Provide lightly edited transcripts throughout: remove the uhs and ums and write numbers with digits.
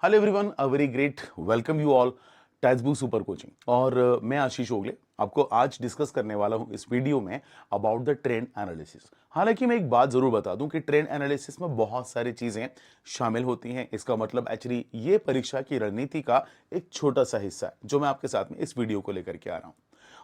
Hello everyone, a very great welcome you all textbook super coaching. और मैं आशीष ओगले आपको आज डिस्कस करने वाला हूं इस वीडियो में अबाउट द ट्रेंड एनालिसिस। हालांकि मैं एक बात जरूर बता दूं कि ट्रेंड एनालिसिस में बहुत सारी चीजें शामिल होती हैं। इसका मतलब एक्चुअली ये परीक्षा की रणनीति का एक छोटा सा हिस्सा है जो मैं आपके साथ में इस वीडियो को लेकर के आ रहा हूं।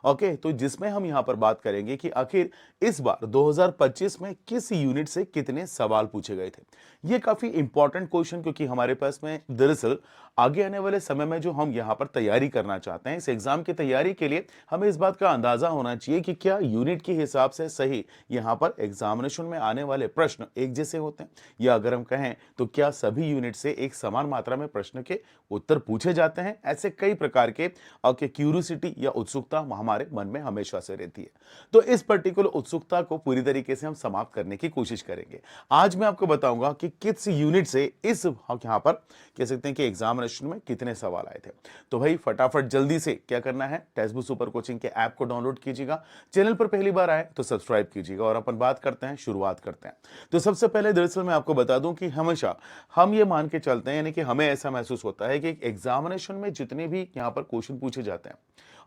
ओके, तो जिसमें हम यहां पर बात करेंगे कि आखिर इस बार 2025 में किस यूनिट से कितने सवाल पूछे गए थे। ये काफी इंपॉर्टेंट क्वेश्चन, क्योंकि हमारे पास में दरअसल आगे आने वाले समय में जो हम यहाँ पर तैयारी करना चाहते हैं, इस एग्जाम की तैयारी के लिए हमें इस बात का अंदाजा होना चाहिए कि क्या यूनिट के हिसाब से सही यहाँ पर एग्जामिनेशन में आने वाले प्रश्न एक जैसे होते हैं, या अगर हम कहें तो क्या सभी यूनिट से एक समान मात्रा में प्रश्न के उत्तर पूछे जाते हैं। ऐसे कई प्रकार के क्यूरियोसिटी या उत्सुकता हमारे मन में हमेशा से रहती है। तो इस पर्टिकुलर उत्सुकता को पूरी तरीके से हम समाप्त करने की कोशिश करेंगे। आज मैं आपको बताऊंगा कि किस यूनिट से इस यहाँ पर कह सकते हैं कि एग्जामिनेशन में कितने सवाल आए थे। तो भाई फटाफट जल्दी से क्या करना है, टेक्स्टबुक सुपर कोचिंग के ऐप को डाउनलोड कीजिएगा। चैनल पर पहली बार आए तो सब्सक्राइब कीजिएगा और अपन बात करते हैं, शुरुआत करते हैं। तो सबसे पहले दरअसल मैं आपको बता दूं कि हमेशा हम ये मान के चलते हैं, यानी कि हमें ऐसा महसूस होता है कि एग्जामिनेशन में जितने भी यहाँ पर क्वेश्चन पूछे जाते हैं,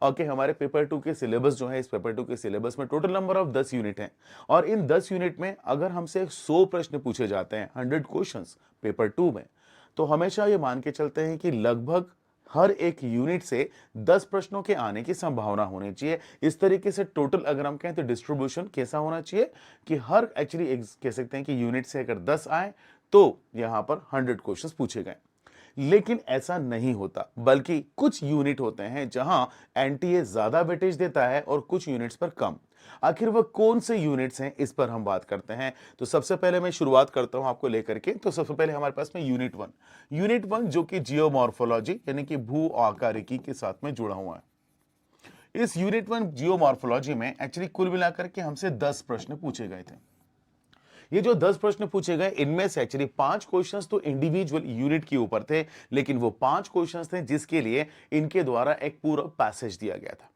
ओके, हमारे पेपर 2 के सिलेबस जो है, इस पेपर 2 के सिलेबस में टोटल नंबर ऑफ 10 यूनिट हैं। और इन 10 यूनिट में अगर हमसे 100 प्रश्न पूछे जाते हैं, 100 क्वेश्चंस पेपर 2 में, तो हमेशा ये मान के चलते हैं कि लगभग हर एक यूनिट से 10 प्रश्नों के आने की संभावना होनी चाहिए। इस तरीके से टोटल अगर हम कहें तो डिस्ट्रीब्यूशन कैसा होना चाहिए कि हर एक्चुअली कह सकते हैं कि यूनिट से अगर 10 आए तो यहां पर 100 क्वेश्चंस पूछे गए। लेकिन ऐसा नहीं होता, बल्कि कुछ यूनिट होते हैं जहां एनटीए ज्यादा वेटेज देता है और कुछ यूनिट्स पर कम। आखिर वह कौन से यूनिट्स हैं, इस पर हम बात करते हैं। तो सबसे पहले मैं शुरुआत करता हूं आपको लेकर के। तो सबसे पहले हमारे पास में यूनिट वन जो कि जियोमॉर्फोलॉजी यानी कि भू आकारिकी के साथ में जुड़ा हुआ है। इस यूनिट 1 जियोमॉर्फोलॉजी में एक्चुअली कुल मिलाकर के हमसे 10 प्रश्न पूछे गए थे। ये जो 10 प्रश्न पूछे गए, इनमें से एक्चुअली 5 क्वेश्चंस तो इंडिविजुअल यूनिट के ऊपर थे, लेकिन वो 5 क्वेश्चंस थे जिसके लिए इनके द्वारा एक पूरा पैसेज दिया गया था।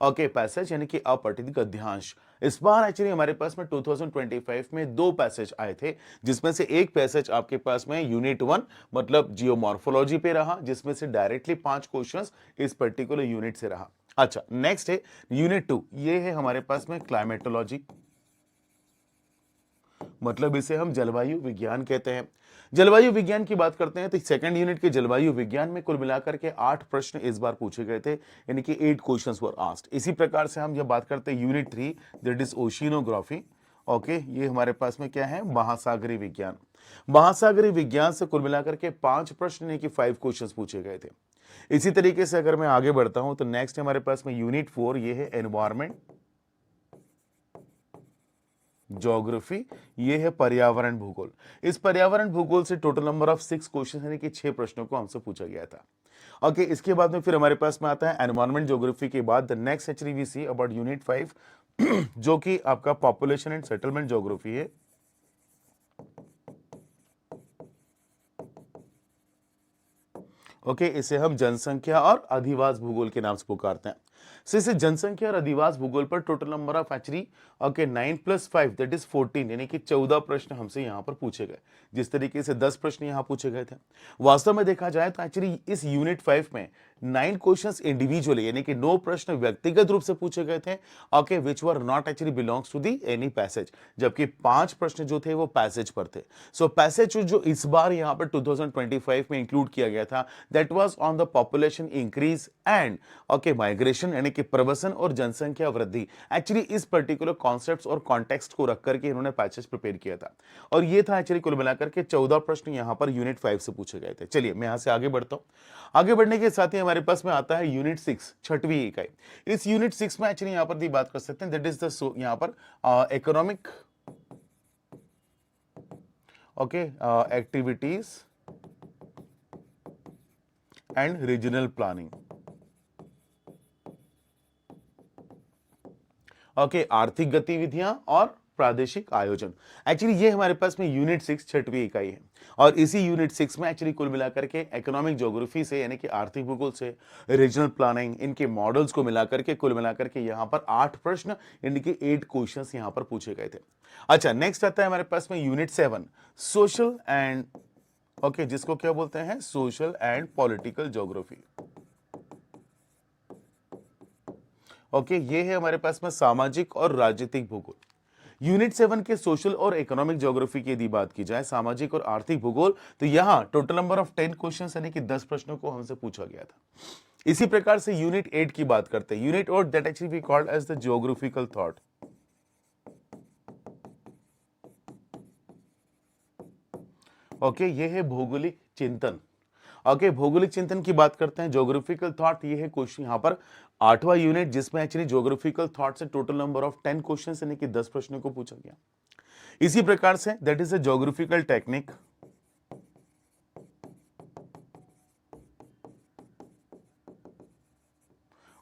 ओके, पैसेज यानी कि अपठित गद्यांश। इस बार एक्चुअली हमारे पास में 2025 में 2 पैसेज आए थे, जिसमें से एक पैसेज आपके पास में यूनिट 1 मतलब जियोमॉर्फोलॉजी पे रहा, जिसमें से डायरेक्टली 5 क्वेश्चंस इस पर्टिकुलर यूनिट से रहा। अच्छा, नेक्स्ट है यूनिट 2, ये है हमारे पास में क्लाइमेटोलॉजी, मतलब इसे हम जलवायु विज्ञान कहते हैं। जलवायु विज्ञान की बात करते हैं तो सेकंड यूनिट के जलवायु विज्ञान में कुल मिलाकर के 8 प्रश्न इस बार पूछे गए थे, यानी कि 8 क्वेश्चंस वर आस्क्ड। इसी प्रकार से हम जब बात करते हैं unit 3 that is oceanography. Okay, ये हमारे पास में क्या है, महासागरीय विज्ञान। महासागरीय विज्ञान से कुल मिलाकर के 5 प्रश्न यानी कि 5 क्वेश्चंस पूछे गए थे। इसी तरीके से अगर मैं आगे बढ़ता हूं तो नेक्स्ट हमारे पास में यूनिट 4, ये है एनवायरमेंट ज्योग्राफी, ये है पर्यावरण भूगोल। इस पर्यावरण भूगोल से टोटल नंबर ऑफ 6 क्वेश्चन यानी कि 6 प्रश्नों को हमसे पूछा गया था। ओके, इसके बाद में फिर हमारे पास में आता है एनवायरमेंट ज्योग्राफी के बाद the next actually we see about unit 5 जो कि आपका पॉपुलेशन एंड सेटलमेंट ज्योग्राफी है। ओके, इसे हम जनसंख्या और अधिवास भूगोल के नाम से पुकारते हैं। So, इसे जनसंख्या और अधिवास भूगोल पर total number of actually okay 9 + 5 that is 14 यानी कि 14 प्रश्न हमसे यहाँ पर पूछे गए। जिस तरीके से 10 प्रश्न यहाँ पूछे गए थे, वास्तव में देखा जाए तो एक्चुअली इस यूनिट 5 में 9 क्वेश्चंस इंडिविजुअली यानी कि 9 प्रश्न व्यक्तिगत रूप से पूछे गए थे, okay, which were not actually belongs to the any passage, जबकि 5 प्रश्न जो थे वो पैसेज पर थे। सो पैसेज जो इस बार यहाँ पर 2025 में इंक्लूड किया गया था, that was on the population increase and okay migration यानी कि प्रवसन और जनसंख्या वृद्धि। एक्चुअली इस पर्टिकुलर कॉन्सेप्ट्स और कॉन्टेक्स्ट को रख करके इन्होंने पैसेज प्रिपेयर किया था, और ये था एक्चुअली कुल मिलाकर के 14 प्रश्न यहाँ पर यूनिट 5 से पूछे गए थे। चलिए मैं यहाँ से आगे बढ़ता हूँ। आगे बढ़ने के साथ ही हमारे पास में आता है यूनिट 6, छठवीं इकाई। इस यूनिट 6 में एक्चुअली यहाँ पर दी बात कर सकते हैं, दैट इज द यहाँ पर economic okay activities and regional planning. Okay, आर्थिक गतिविधियां और प्रादेशिक आयोजन। एक्चुअली ये हमारे पास में यूनिट 6 छठवीं इकाई है, और इसी यूनिट 6 में एक्चुअली कुल मिलाकर के इकोनॉमिक ज्योग्राफी से यानी कि आर्थिक भूगोल से रीजनल प्लानिंग, इनके मॉडल्स को मिलाकर के कुल मिलाकर के यहाँ पर 8 प्रश्न यानी कि 8 क्वेश्चंस यहाँ पर पूछे गए थे। अच्छा, नेक्स्ट आता है हमारे पास में यूनिट 7 सोशल एंड ओके, जिसको क्या बोलते हैं, social and political geography. Okay, ये है हमारे पास में सामाजिक और राजनीतिक भूगोल। यूनिट 7 के सोशल और इकोनॉमिक ज्योग्राफी की यदि बात की जाए, सामाजिक और आर्थिक भूगोल, तो यहां टोटल नंबर ऑफ 10 क्वेश्चन यानी कि 10 प्रश्नों को हमसे पूछा गया था। इसी प्रकार से यूनिट 8 की बात करते हैं। Unit 8 that actually we called as the geographical thought. Okay, ये है भौगोलिक चिंतन। ओके, भौगोलिक चिंतन की बात करते हैं। ज्योग्राफिकल थॉट ये है क्वेश्चन यहाँ पर 8वां यूनिट, जिसमें एक्चुअली ज्योग्राफिकल थॉट से टोटल नंबर ऑफ 10 क्वेश्चन यानी कि 10 प्रश्नों को पूछा गया। इसी प्रकार say that is a geographical technique.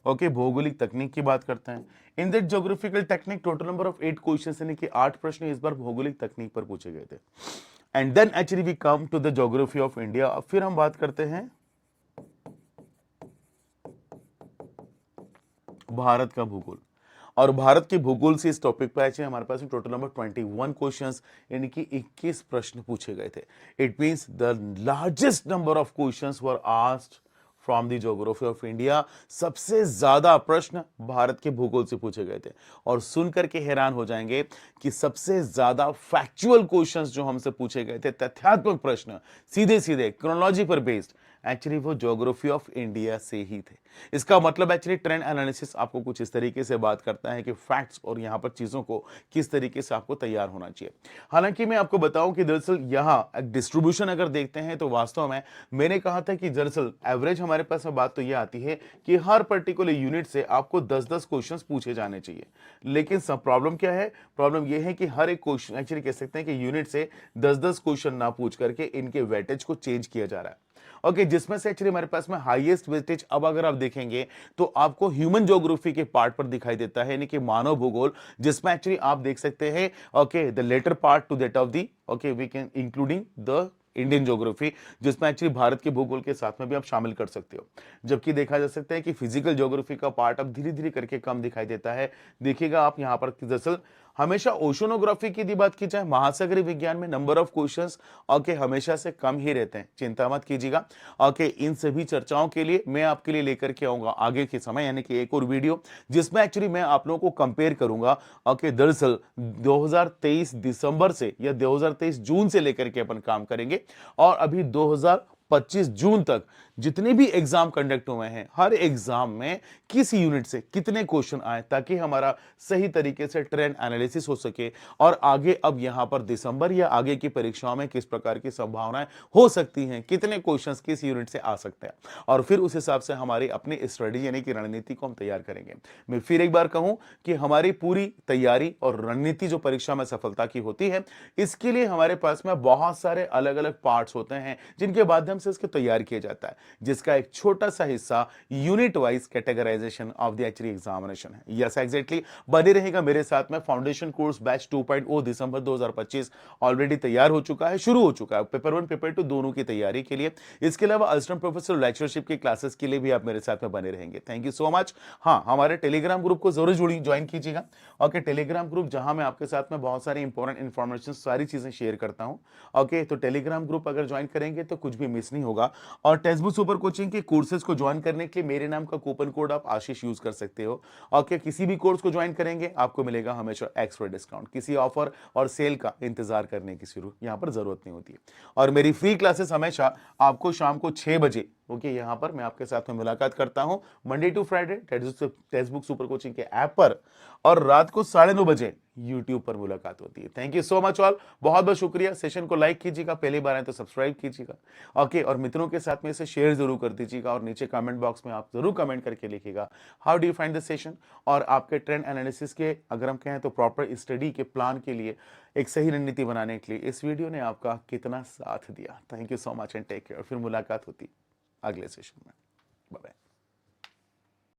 Okay, भौगोलिक तकनीक की बात करते हैं। In that geographical technique total number of 8 question यानी कि 8 प्रश्न इस बार भौगोलिक तकनीक पर पूछे गए थे। And then actually we come to the geography of India. अब फिर हम बात करते हैं भारत का भूगोल। और भारत के भूगोल से इस टॉपिक पर एक्चुअली हमारे पास टोटल नंबर 21 क्वेश्चंस यानी कि 21 प्रश्न पूछे गए थे। It means the largest number of questions were asked from the geography of India. सबसे ज्यादा प्रश्न भारत के भूगोल से पूछे गए थे। और सुनकर के हैरान हो जाएंगे कि सबसे ज्यादा फैक्चुअल क्वेश्चंस जो हमसे पूछे गए थे, तथ्यात्मक प्रश्न, सीधे सीधे क्रोनोलॉजी पर बेस्ड, एक्चुअली वो ज्योग्राफी ऑफ इंडिया से ही थे। इसका मतलब एक्चुअली ट्रेंड एनालिसिस आपको कुछ इस तरीके से बात करता है कि फैक्ट्स और यहाँ पर चीजों को किस तरीके से आपको तैयार होना चाहिए। हालांकि मैं आपको बताऊं कि दरअसल यहाँ डिस्ट्रीब्यूशन अगर देखते हैं तो वास्तव में मैंने कहा था कि दरअसल एवरेज हमारे पास में बात तो ये आती है कि हर पर्टिकुलर यूनिट से आपको 10-10 क्वेश्चन पूछे जाने चाहिए। लेकिन सब प्रॉब्लम क्या है, प्रॉब्लम ये है कि हर एक क्वेश्चन एक्चुअली कह सकते हैं कि यूनिट से 10-10 क्वेश्चन ना पूछ करके इनके वेटेज को चेंज किया जा रहा है। ओके, जिसमें से एक्चुअली हमारे पास में हाईएस्ट वेटेज अब अगर आप देखेंगे तो आपको ह्यूमन ज्योग्राफी के पार्ट पर दिखाई देता है, यानी कि मानव भूगोल, जिसमें एक्चुअली आप देख सकते हैं okay the latter part to that of the okay we can including the Indian geography, जिसमें एक्चुअली भारत के भूगोल के साथ में भी आप शामिल कर सकते हो। जबकि देखा जा सकता है कि फिजिकल ज्योग्राफी का पार्ट अब धीरे धीरे करके कम दिखाई देता है। देखिएगा आप यहाँ पर दरअसल हमेशा ओशनोग्राफी की यदि बात की जाए, महासागरीय विज्ञान में नंबर ऑफ क्वेश्चंस ओके हमेशा से कम ही रहते हैं, चिंता मत कीजिएगा। ओके, इन सभी चर्चाओं के लिए मैं आपके लिए लेकर के आऊंगा आगे के समय यानी कि एक और वीडियो, जिसमें एक्चुअली मैं आप लोगों को कंपेयर करूंगा। ओके, दरअसल 2023 दिसंबर से या 2023 जून से लेकर के अपन काम करेंगे और अभी 2025 जून तक जितने भी एग्जाम कंडक्ट हुए हैं, हर एग्जाम में किस यूनिट से कितने क्वेश्चन आए, ताकि हमारा सही तरीके से ट्रेंड एनालिसिस हो सके और आगे अब यहां पर दिसंबर या आगे की परीक्षाओं में किस प्रकार की संभावनाएं हो सकती हैं, कितने क्वेश्चंस किस यूनिट से आ सकते हैं, और फिर उस हिसाब से हमारी अपनी स्ट्रेटजी यानी कि रणनीति को हम तैयार करेंगे। मैं फिर एक बार कहूं कि हमारी पूरी तैयारी और रणनीति जो परीक्षा में सफलता की होती है, इसके लिए हमारे पास में बहुत सारे अलग अलग पार्ट्स होते हैं जिनके माध्यम से इसको तैयार किया जाता है, जिसका एक छोटा सा हिस्सा unit wise categorization of the actually examination है। यस एग्जैक्टली, बने रहेगा मेरे साथ में। फाउंडेशन कोर्स बैच 2.0 दिसंबर 2025 ऑलरेडी तैयार हो चुका है, शुरू हो चुका है, पेपर 1 पेपर 2 दोनों की तैयारी के लिए। इसके अलावा असिस्टेंट प्रोफेसर लेक्चरशिप की क्लासेस के लिए भी आप मेरे साथ में बने रहेंगे। Thank you so much. हाँ, हमारे टेलीग्राम ग्रुप को जरूर जुड़ी ज्वाइन कीजिएगा। ओके, टेलीग्राम ग्रुप जहां मैं आपके साथ में बहुत सारी इंपॉर्टेंट इन्फॉर्मेशन सारी चीजें शेयर करता हूं। ओके, तो टेलीग्राम ग्रुप अगर ज्वाइन करेंगे तो कुछ भी मिस नहीं होगा। और टेक्स्टबुक सुपर कोचिंग के कोर्सेज को ज्वाइन करने के लिए मेरे नाम का कूपन कोड आप आशीष यूज कर सकते हो। ओके, किसी भी कोर्स को ज्वाइन करेंगे आपको मिलेगा हमेशा एक्स्ट्रा डिस्काउंट। किसी ऑफर और सेल का इंतजार करने की यहाँ पर जरूरत नहीं होती है। और मेरी फ्री क्लासेस हमेशा आपको शाम को 6 बजे ओके यहाँ पर मैं आपके साथ में मुलाकात करता हूं, Monday to Friday textbook super coaching के ऐप पर, और रात को 9:30 बजे यूट्यूब पर मुलाकात होती है। Thank you so much all, बहुत बहुत शुक्रिया। सेशन को लाइक कीजिएगा, पहली बार आए तो सब्सक्राइब कीजिएगा। ओके, और मित्रों के साथ में इसे शेयर जरूर कर दीजिएगा, और नीचे कमेंट बॉक्स में आप जरूर कमेंट करके लिखिएगा how do you find the session. और आपके ट्रेंड एनालिसिस के अगर हम कहें तो प्रॉपर स्टडी के प्लान के लिए एक सही रणनीति बनाने के लिए इस वीडियो ने आपका कितना साथ दिया। Thank you so much and take care. फिर मुलाकात होती अगले सेशन में। Bye bye.